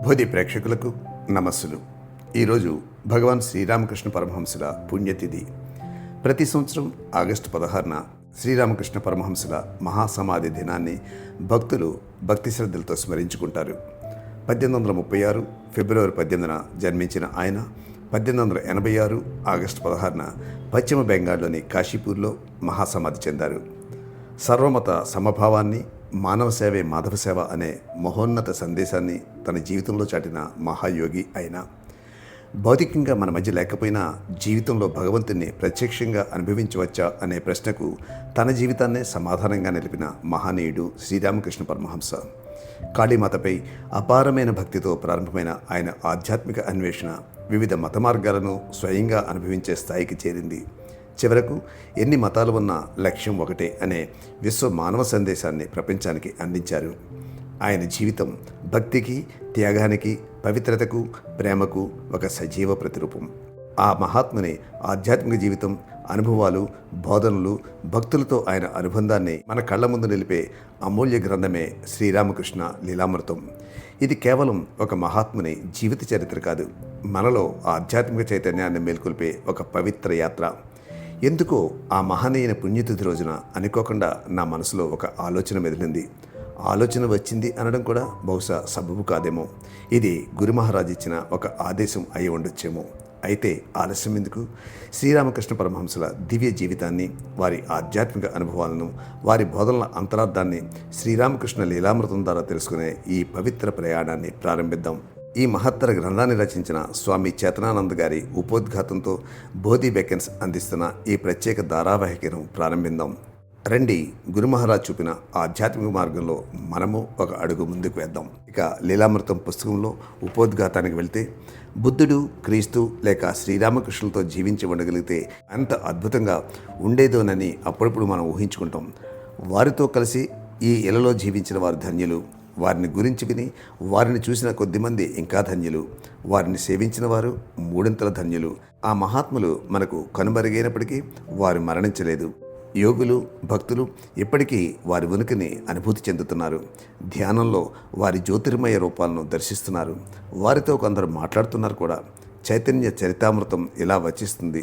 బోధి ప్రేక్షకులకు నమస్సులు. ఈరోజు భగవాన్ శ్రీరామకృష్ణ పరమహంసుల పుణ్యతిథి. ప్రతి సంవత్సరం ఆగస్టు 16న శ్రీరామకృష్ణ పరమహంసుల మహాసమాధి దినాన్ని భక్తులు భక్తి శ్రద్ధలతో స్మరించుకుంటారు. 1836 ఫిబ్రవరి 18న జన్మించిన ఆయన 1886 ఆగస్టు 16న పశ్చిమ బెంగాల్లోని కాశీపూర్లో మహాసమాధి చెందారు. సర్వమత సమభావాన్ని, మానవ సేవే మాధవ సేవ అనే మహోన్నత సందేశాన్ని తన జీవితంలో చాటిన మహాయోగి అయిన, భౌతికంగా మన మధ్య లేకపోయినా జీవితంలో భగవంతుని ప్రత్యక్షంగా అనుభవించవచ్చా అనే ప్రశ్నకు తన జీవితాన్నే సమాధానంగా నిలిపిన మహనీయుడు శ్రీరామకృష్ణ పరమహంస. కాళీమాతపై అపారమైన భక్తితో ప్రారంభమైన ఆయన ఆధ్యాత్మిక అన్వేషణ వివిధ మత మార్గాలను స్వయంగా అనుభవించే స్థాయికి చేరింది. చివరకు ఎన్ని మతాలు ఉన్నా లక్ష్యం ఒకటే అనే విశ్వ మానవ సందేశాన్ని ప్రపంచానికి అందించారు. ఆయన జీవితం భక్తికి, త్యాగానికి, పవిత్రతకు, ప్రేమకు ఒక సజీవ ప్రతిరూపం. ఆ మహాత్ముని ఆధ్యాత్మిక జీవితం, అనుభవాలు, బోధనలు, భక్తులతో ఆయన అనుబంధాన్ని మన కళ్ళ ముందు నిలిపే అమూల్య గ్రంథమే శ్రీరామకృష్ణ లీలామృతం. ఇది కేవలం ఒక మహాత్ముని జీవిత చరిత్ర కాదు, మనలో ఆధ్యాత్మిక చైతన్యాన్ని మేల్కొల్పే ఒక పవిత్ర యాత్ర. ఎందుకో ఆ మహనీయుని పుణ్యతిథి రోజున అనుకోకుండా నా మనసులో ఒక ఆలోచన మెదిలింది. ఆలోచన వచ్చింది అనడం కూడా బహుశా సబబు కాదేమో. ఇది గురు మహారాజ్ ఇచ్చిన ఒక ఆదేశం అయి ఉండొచ్చేమో. అయితే ఆలస్యం ఎందుకు? శ్రీరామకృష్ణ పరమహంసుల దివ్య జీవితాన్ని, వారి ఆధ్యాత్మిక అనుభవాలను, వారి బోధనల అంతరార్థాన్ని శ్రీరామకృష్ణ లీలామృతం ద్వారా తెలుసుకునే ఈ పవిత్ర ప్రయాణాన్ని ప్రారంభిద్దాం. ఈ మహత్తర గ్రంథాన్ని రచించిన స్వామి చేతనానంద్ గారి ఉపోద్ఘాతంతో బోధి బెకెన్స్ అందిస్తున్న ఈ ప్రత్యేక ధారావాహికను ప్రారంభిద్దాం. రండి, గురు మహారాజ్ చూపిన ఆధ్యాత్మిక మార్గంలో మనము ఒక అడుగు ముందుకు వేద్దాం. ఇక లీలామృతం పుస్తకంలో ఉపోద్ఘాతానికి వెళ్తే, బుద్ధుడు, క్రీస్తు లేక శ్రీరామకృష్ణులతో జీవించి ఉండగలిగితే అంత అద్భుతంగా ఉండేదోనని అప్పుడప్పుడు మనం ఊహించుకుంటాం. వారితో కలిసి ఈ ఇలలో జీవించిన వారు ధన్యులు. వారిని గురించి విని వారిని చూసిన కొద్దిమంది ఇంకా ధన్యులు. వారిని సేవించిన వారు మూడింతల ధన్యులు. ఆ మహాత్ములు మనకు కనుమరుగైనప్పటికీ వారు మరణించలేదు. యోగులు, భక్తులు ఇప్పటికీ వారి ఉనికిని అనుభూతి చెందుతున్నారు. ధ్యానంలో వారి జ్యోతిర్మయ రూపాలను దర్శిస్తున్నారు. వారితో కొందరు మాట్లాడుతున్నారు కూడా. చైతన్య చరితామృతం ఇలా వచిస్తుంది.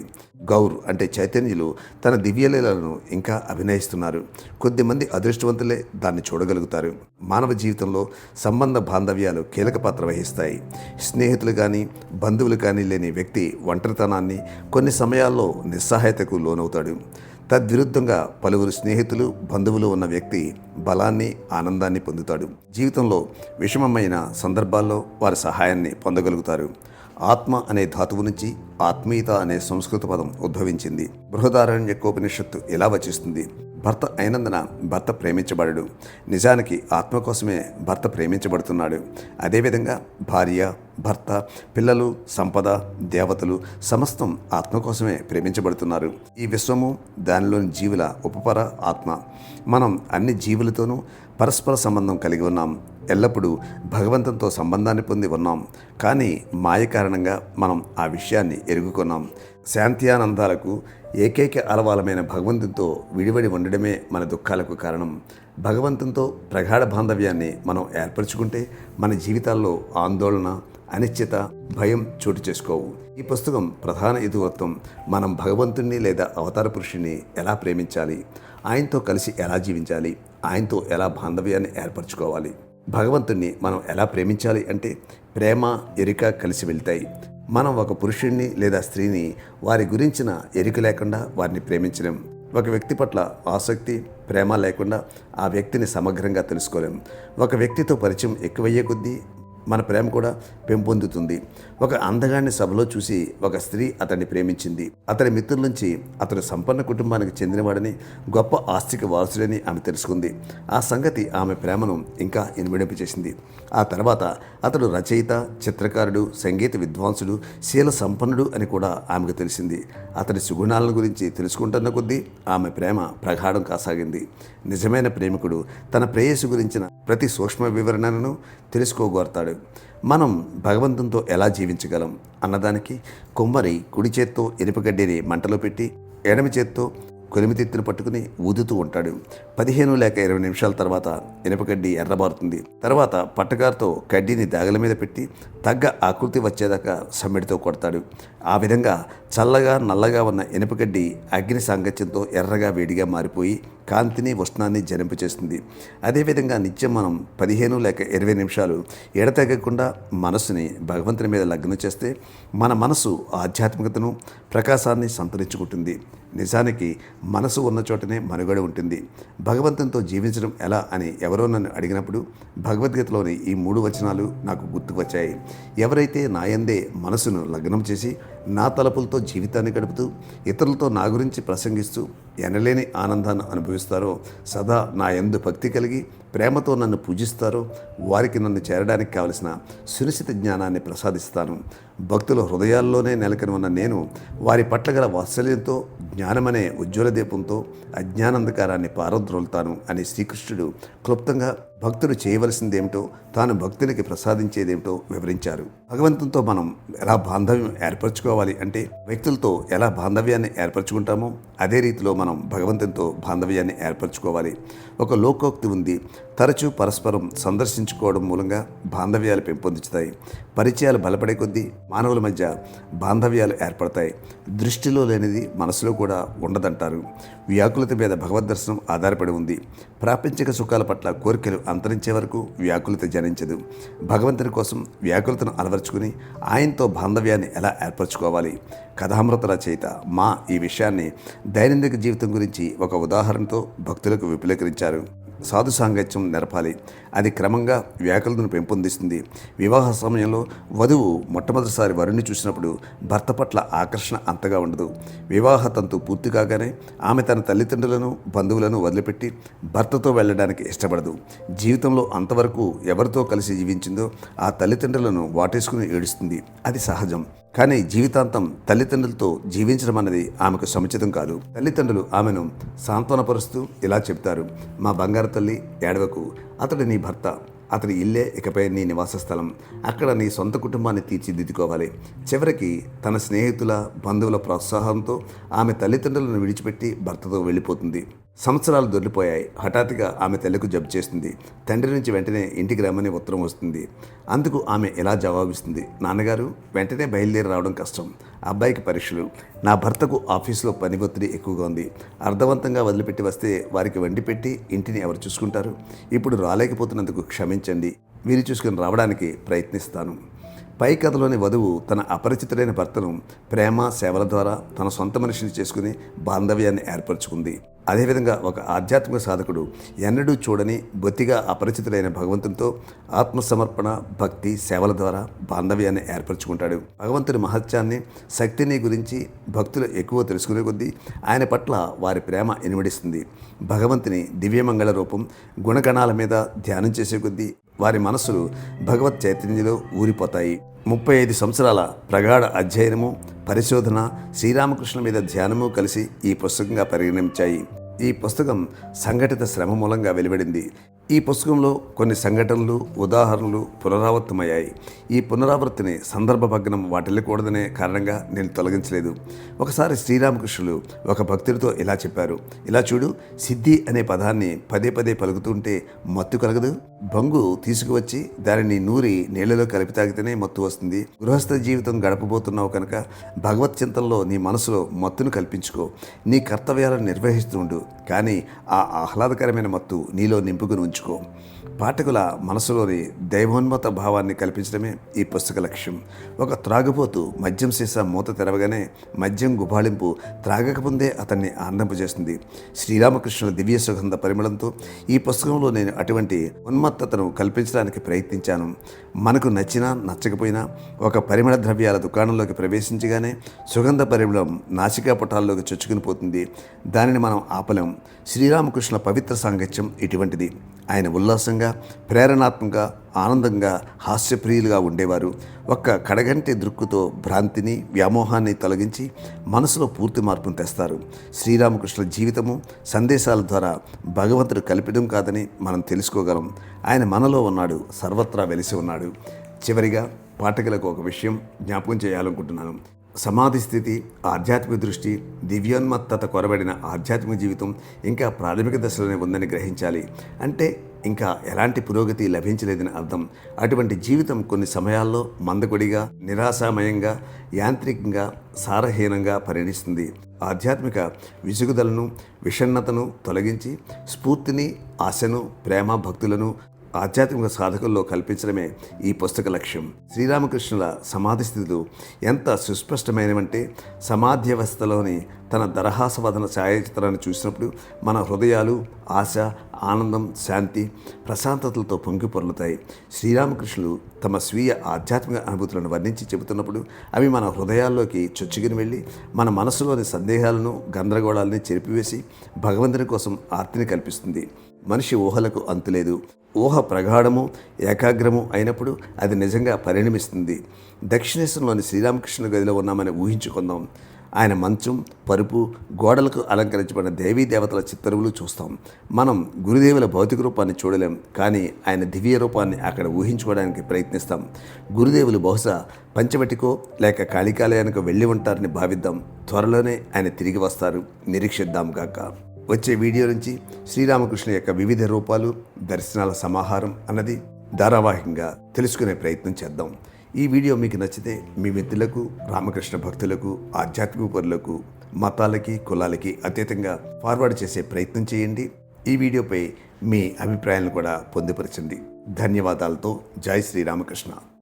గౌర్ అంటే చైతన్యులు తన దివ్యలీలను ఇంకా అభినయిస్తున్నారు. కొద్దిమంది అదృష్టవంతులే దాన్ని చూడగలుగుతారు. మానవ జీవితంలో సంబంధ బాంధవ్యాలు కీలక పాత్ర వహిస్తాయి. స్నేహితులు కానీ, బంధువులు కానీ లేని వ్యక్తి ఒంటరితనాన్ని, కొన్ని సమయాల్లో నిస్సహాయతకు లోనవుతాడు. తద్విరుద్ధంగా పలువురు స్నేహితులు, బంధువులు ఉన్న వ్యక్తి బలాన్ని, ఆనందాన్ని పొందుతాడు. జీవితంలో విషమమైన సందర్భాల్లో వారి సహాయాన్ని పొందగలుగుతారు. ఆత్మ అనే ధాతువు నుంచి ఆత్మీయత అనే సంస్కృత పదం ఉద్భవించింది. బృహదారణ్యకోపనిషత్తు ఇలా వచిస్తుంది: భర్త అయినందున భర్త ప్రేమించబడడు. నిజానికి ఆత్మ కోసమే భర్త ప్రేమించబడుతున్నాడు. అదేవిధంగా భార్య, భర్త, పిల్లలు, సంపద, దేవతలు సమస్తం ఆత్మ కోసమే ప్రేమించబడుతున్నారు. ఈ విశ్వము, దానిలోని జీవుల ఉపపర ఆత్మ. మనం అన్ని జీవులతోనూ పరస్పర సంబంధం కలిగి ఉన్నాం. ఎల్లప్పుడూ భగవంతునితో సంబంధాన్ని పొంది ఉన్నాం. కానీ మాయ కారణంగా మనం ఆ విషయాన్ని ఎరుగుకున్నాం. శాంత్యానందాలకు ఏకైక అలవాలమైన భగవంతునితో విడివడి ఉండడమే మన దుఃఖాలకు కారణం. భగవంతునితో ప్రగాఢ బాంధవ్యాన్ని మనం ఏర్పరచుకుంటే మన జీవితాల్లో ఆందోళన, అనిశ్చిత, భయం చోటు చేసుకోవు. ఈ పుస్తకం ప్రధాన ఇతివృత్తం మనం భగవంతుణ్ణి లేదా అవతార పురుషుణ్ణి ఎలా ప్రేమించాలి, ఆయనతో కలిసి ఎలా జీవించాలి, ఆయనతో ఎలా బాంధవ్యాన్ని ఏర్పరచుకోవాలి. భగవంతుణ్ణి మనం ఎలా ప్రేమించాలి అంటే ప్రేమ, ఎరిక కలిసి వెళ్తాయి. మనం ఒక పురుషుణ్ణి లేదా స్త్రీని వారి గురించిన ఎరిక లేకుండా వారిని ప్రేమించలేం. ఒక వ్యక్తి పట్ల ఆసక్తి, ప్రేమ లేకుండా ఆ వ్యక్తిని సమగ్రంగా తెలుసుకోలేం. ఒక వ్యక్తితో పరిచయం ఎక్కువయ్యే కొద్దీ మన ప్రేమ కూడా పెంపొందుతుంది. ఒక అందగాన్ని సభలో చూసి ఒక స్త్రీ అతన్ని ప్రేమించింది. అతని మిత్రుల నుంచి అతడు సంపన్న కుటుంబానికి చెందినవాడని, గొప్ప ఆస్తిక వారసుడని ఆమె తెలుసుకుంది. ఆ సంగతి ఆమె ప్రేమను ఇంకా ఇనుమడింపు చేసింది. ఆ తర్వాత అతడు రచయిత, చిత్రకారుడు, సంగీత విద్వాంసుడు, శీల సంపన్నుడు అని కూడా ఆమెకు తెలిసింది. అతడి సుగుణాలను గురించి తెలుసుకుంటున్న కొద్దీ ఆమె ప్రేమ ప్రగాఢం కాసాగింది. నిజమైన ప్రేమికుడు తన ప్రేయసి గురించిన ప్రతి సూక్ష్మ వివరణను తెలుసుకోగోరతాడు. మనం భగవంతునితో ఎలా జీవించగలం అన్నదానికి కుమ్మరి కుడి చేత్తో ఇనుపగడ్డిని మంటలో పెట్టి ఎడమ చేత్తో కొలిమితిత్తును పట్టుకుని ఊదుతూ ఉంటాడు. 15 లేక 20 నిమిషాల తర్వాత ఇనుపకడ్డి ఎర్రబారుతుంది. తర్వాత పట్టకారుతో కడ్డీని దాగల మీద పెట్టి తగ్గ ఆకృతి వచ్చేదాకా సమ్మెడితో కొడతాడు. ఆ విధంగా చల్లగా నల్లగా ఉన్న ఇనుపకడ్డి అగ్ని సాంగత్యంతో ఎర్రగా వేడిగా మారిపోయి కాంతిని ఉష్ణాన్ని జరింపచేస్తుంది. అదేవిధంగా నిత్యం మనం 15 లేక 20 నిమిషాలు ఎడతెగకుండా మనసుని భగవంతుని మీద లగ్నం చేస్తే మన మనసు ఆధ్యాత్మికతను ప్రకాశాన్ని సంతరించుకుంటుంది. నిజానికి మనసు ఉన్న చోటనే మనుగడ ఉంటుంది. భగవంతునితో జీవించడం ఎలా అని ఎవరో నన్ను అడిగినప్పుడు భగవద్గీతలోని ఈ 3 వచనాలు నాకు గుర్తుకు వచ్చాయి. ఎవరైతే నాయందే మనసును లగ్నం చేసి నా తలపులతో జీవితాన్ని గడుపుతూ ఇతరులతో నా గురించి ప్రసంగిస్తూ ఎనలేని ఆనందాన్ని అనుభవిస్తారో, సదా నా యందు భక్తి కలిగి ప్రేమతో నన్ను పూజిస్తారో వారికి నన్ను చేరడానికి కావలసిన సునిశ్చిత జ్ఞానాన్ని ప్రసాదిస్తాను. భక్తుల హృదయాల్లోనే నెలకొని ఉన్న నేను వారి పట్ల గల వాత్సల్యంతో జ్ఞానమనే ఉజ్వల దీపంతో అజ్ఞానంధకారాన్ని పారద్రోలుతాను అని శ్రీకృష్ణుడు క్లుప్తంగా భక్తుడు చేయవలసిందేమిటో, తాను భక్తులకి ప్రసాదించేదేమిటో వివరించారు. భగవంతునితో మనం ఎలా బాంధవ్యం ఏర్పరచుకోవాలి అంటే, వ్యక్తులతో ఎలా బాంధవ్యాన్ని ఏర్పరచుకుంటామో అదే రీతిలో మనం భగవంతునితో బాంధవ్యాన్ని ఏర్పరచుకోవాలి. ఒక లోకోక్తి ఉంది, తరచూ పరస్పరం సందర్శించుకోవడం మూలంగా బాంధవ్యాలు పెంపొందించుతాయి. పరిచయాలు బలపడే కొద్దీ మానవుల మధ్య బాంధవ్యాలు ఏర్పడతాయి. దృష్టిలో లేనిది మనసులో కూడా ఉండదంటారు. వ్యాకులత మీద భగవద్ దర్శనం ఆధారపడి ఉంది. ప్రాపంచిక సుఖాల పట్ల కోరికలు అంతరించే వరకు వ్యాకులత జనించదు. భగవంతుని కోసం వ్యాకులతను అలవర్చుకుని ఆయనతో బాంధవ్యాన్ని ఎలా ఏర్పరచుకోవాలి? కథామృత రచయిత మా ఈ విషయాన్ని దైనందిక జీవితం గురించి ఒక ఉదాహరణతో భక్తులకు విపులీకరించారు. సాధు సాంగత్యం నెరపాలి. అది క్రమంగా వ్యాకులతను పెంపొందిస్తుంది. వివాహ సమయంలో వధువు మొట్టమొదటిసారి వరుణ్ణి చూసినప్పుడు భర్త పట్ల ఆకర్షణ అంతగా ఉండదు. వివాహ తంతు పూర్తి కాగానే ఆమె తన తల్లిదండ్రులను బంధువులను వదిలిపెట్టి భర్తతో వెళ్ళడానికి ఇష్టపడదు. జీవితంలో అంతవరకు ఎవరితో కలిసి జీవించిందో ఆ తల్లిదండ్రులను వాటేసుకుని ఏడుస్తుంది. అది సహజం. కానీ జీవితాంతం తల్లిదండ్రులతో జీవించడం అన్నది ఆమెకు సముచితం కాదు. తల్లిదండ్రులు ఆమెను సాంత్వనపరుస్తూ ఇలా చెప్తారు: మా బంగారు తల్లి, ఏడవకు, అతడు నీ భర్త, అతడి ఇల్లే ఇకపై నీ నివాస స్థలం, అక్కడ నీ సొంత కుటుంబాన్ని తీర్చిదిద్దుకోవాలి. చివరికి తన స్నేహితుల బంధువుల ప్రోత్సాహంతో ఆమె తల్లిదండ్రులను విడిచిపెట్టి భర్తతో వెళ్ళిపోతుంది. సంవత్సరాలు దొరికిపోయాయి. హఠాత్తుగా ఆమె తల్లికి జబ్బు చేస్తుంది. తండ్రి నుంచి వెంటనే ఇంటికి రమ్మని ఉత్తరం వస్తుంది. అందుకు ఆమె ఎలా జవాబిస్తుంది: నాన్నగారు, వెంటనే బయలుదేరి రావడం కష్టం, అబ్బాయికి పరీక్షలు, నా భర్తకు ఆఫీసులో పని ఒత్తిడి ఎక్కువగా ఉంది, అర్థవంతంగా వదిలిపెట్టి వస్తే వారికి వండి పెట్టి ఇంటిని ఎవరు చూసుకుంటారు? ఇప్పుడు రాలేకపోతున్నందుకు క్షమించండి, వీరు చూసుకుని రావడానికి ప్రయత్నిస్తాను. పై కథలోని వధువు తన అపరిచితుడైన భర్తను ప్రేమ సేవల ద్వారా తన సొంత మనిషిని చేసుకుని బాంధవ్యాన్ని ఏర్పరచుకుంది. అదేవిధంగా ఒక ఆధ్యాత్మిక సాధకుడు ఎన్నడూ చూడని బొత్తిగా అపరిచితుడైన భగవంతునితో ఆత్మసమర్పణ, భక్తి, సేవల ద్వారా బాంధవ్యాన్ని ఏర్పరచుకుంటాడు. భగవంతుని మహత్యాన్ని, శక్తిని గురించి భక్తులు ఎక్కువ తెలుసుకునే కొద్దీ ఆయన పట్ల వారి ప్రేమ ఇనుమడిస్తుంది. భగవంతుని దివ్యమంగళ రూపం, గుణగణాల మీద ధ్యానం చేసే కొద్దీ వారి మనస్సులు భగవత్ చైతన్యంలో ఊరిపోతాయి. 35 సంవత్సరాల ప్రగాఢ అధ్యయనము, పరిశోధన, శ్రీరామకృష్ణ మీద ధ్యానము కలిసి ఈ పుస్తకంగా పరిగణించాయి. ఈ పుస్తకం సంఘటిత శ్రమ మూలంగా వెలువడింది. ఈ పుస్తకంలో కొన్ని సంఘటనలు, ఉదాహరణలు పునరావృతమయ్యాయి. ఈ పునరావృత్తిని సందర్భభగ్నం వాటిల్లకూడదనే కారణంగా నేను తొలగించలేదు. ఒకసారి శ్రీరామకృష్ణులు ఒక భక్తుడితో ఇలా చెప్పారు: ఇలా చూడు, సిద్ధి అనే పదాన్ని పదే పదే పలుకుతుంటే మత్తు కలగదు. బంగు తీసుకువచ్చి దానిని నూరి నీళ్లలో కలిపి తాగితేనే మత్తు వస్తుంది. గృహస్థ జీవితం గడపబోతున్నావు కనుక భగవత్ చింతనలో నీ మనసులో మత్తును కల్పించుకో. నీ కర్తవ్యాలను నిర్వహిస్తుండు, కానీ ఆ ఆహ్లాదకరమైన మత్తు నీలో నింపుకుని ఉంచుకో. పాఠకుల మనసులోని దైవోన్మత భావాన్ని కల్పించడమే ఈ పుస్తక లక్ష్యం. ఒక త్రాగుబోతు మద్యం సీసా మూత తెరవగానే మద్యం గుబాళింపు త్రాగకముందే అతన్ని ఆనందింపజేస్తుంది. శ్రీరామకృష్ణుల దివ్య సుగంధ పరిమళంతో ఈ పుస్తకంలో నేను అటువంటి ఉన్మత్తతను కల్పించడానికి ప్రయత్నించాను. మనకు నచ్చినా నచ్చకపోయినా ఒక పరిమళ ద్రవ్యాల దుకాణంలోకి ప్రవేశించగానే సుగంధ పరిమళం నాసికా పుటాల్లోకి చొచ్చుకుని పోతుంది. దానిని మనం ఆపలేం. శ్రీరామకృష్ణుల పవిత్ర సాంగత్యం ఇటువంటిది. ఆయన ఉల్లాసంగా, ప్రేరణాత్మక, ఆనందంగా, హాస్యప్రియులుగా ఉండేవారు. ఒక్క కడగంటి దృక్కుతో భ్రాంతిని, వ్యామోహాన్ని తొలగించి మనసులో పూర్తి మార్పును తెస్తారు. శ్రీరామకృష్ణుల జీవితము, సందేశాల ద్వారా భగవంతుడు కల్పిడం కాదని మనం తెలుసుకోగలం. ఆయన మనలో ఉన్నాడు, సర్వత్రా వెలిసి ఉన్నాడు. చివరిగా పాఠకులకు ఒక విషయం జ్ఞాపకం చేయాలనుకుంటున్నాను. సమాధి స్థితి, ఆధ్యాత్మిక దృష్టి, దివ్యోన్మత్తత కొరబడిన ఆధ్యాత్మిక జీవితం ఇంకా ప్రాథమిక దశలోనే ఉందని గ్రహించాలి. అంటే ఇంకా ఎలాంటి పురోగతి లభించలేదని అర్థం. అటువంటి జీవితం కొన్ని సమయాల్లో మందకొడిగా, నిరాశామయంగా, యాంత్రికంగా, సారహీనంగా పరిణిస్తుంది. ఆధ్యాత్మిక విసుగుదలను, విషణ్ణతను తొలగించి స్ఫూర్తిని, ఆశను, ప్రేమ, భక్తులను ఆధ్యాత్మిక సాధకుల్లో కల్పించడమే ఈ పుస్తక లక్ష్యం. శ్రీరామకృష్ణుల సమాధి స్థితులు ఎంత సుస్పష్టమైనవంటే సమాధ్యవస్థలోని తన దరహాసవదన ఛాయాచిత్రాన్ని చూసినప్పుడు మన హృదయాలు ఆశ, ఆనందం, శాంతి, ప్రశాంతతలతో పొంగి పొర్లుతాయి. శ్రీరామకృష్ణులు తమ స్వీయ ఆధ్యాత్మిక అనుభూతులను వర్ణించి చెబుతున్నప్పుడు అవి మన హృదయాల్లోకి చొచ్చుకుని వెళ్ళి మన మనసులోని సందేహాలను, గందరగోళాలని చెరిపివేసి భగవంతుని కోసం ఆర్తిని కల్పిస్తుంది. మనిషి ఊహలకు అంతులేదు. ఊహ ప్రగాఢము, ఏకాగ్రము అయినప్పుడు అది నిజంగా పరిణమిస్తుంది. దక్షిణేశ్వరంలోని శ్రీరామకృష్ణ గదిలో ఉన్నామని ఊహించుకుందాం. ఆయన మంచం, పరుపు, గోడలకు అలంకరించబడిన దేవీ దేవతల చిత్తరువులు చూస్తాం. మనం గురుదేవుల భౌతిక రూపాన్ని చూడలేం, కానీ ఆయన దివ్య రూపాన్ని అక్కడ ఊహించుకోవడానికి ప్రయత్నిస్తాం. గురుదేవులు బహుశా పంచవటికో లేక కాళికాలయానికి వెళ్ళి ఉంటారని భావిద్దాం. త్వరలోనే ఆయన తిరిగి వస్తారు. నిరీక్షిద్దాం గాక. వచ్చే వీడియో నుంచి శ్రీరామకృష్ణ యొక్క వివిధ రూపాలు, దర్శనాల సమాహారం అన్నది ధారావాహికంగా తెలుసుకునే ప్రయత్నం చేద్దాం. ఈ వీడియో మీకు నచ్చితే మీ మిత్రులకు, రామకృష్ణ భక్తులకు, ఆధ్యాత్మిక పరులకు, మతాలకి, కులాలకి అతీతంగా ఫార్వర్డ్ చేసే ప్రయత్నం చేయండి. ఈ వీడియోపై మీ అభిప్రాయాలను కూడా పొందుపరచండి. ధన్యవాదాలతో జై శ్రీరామకృష్ణ.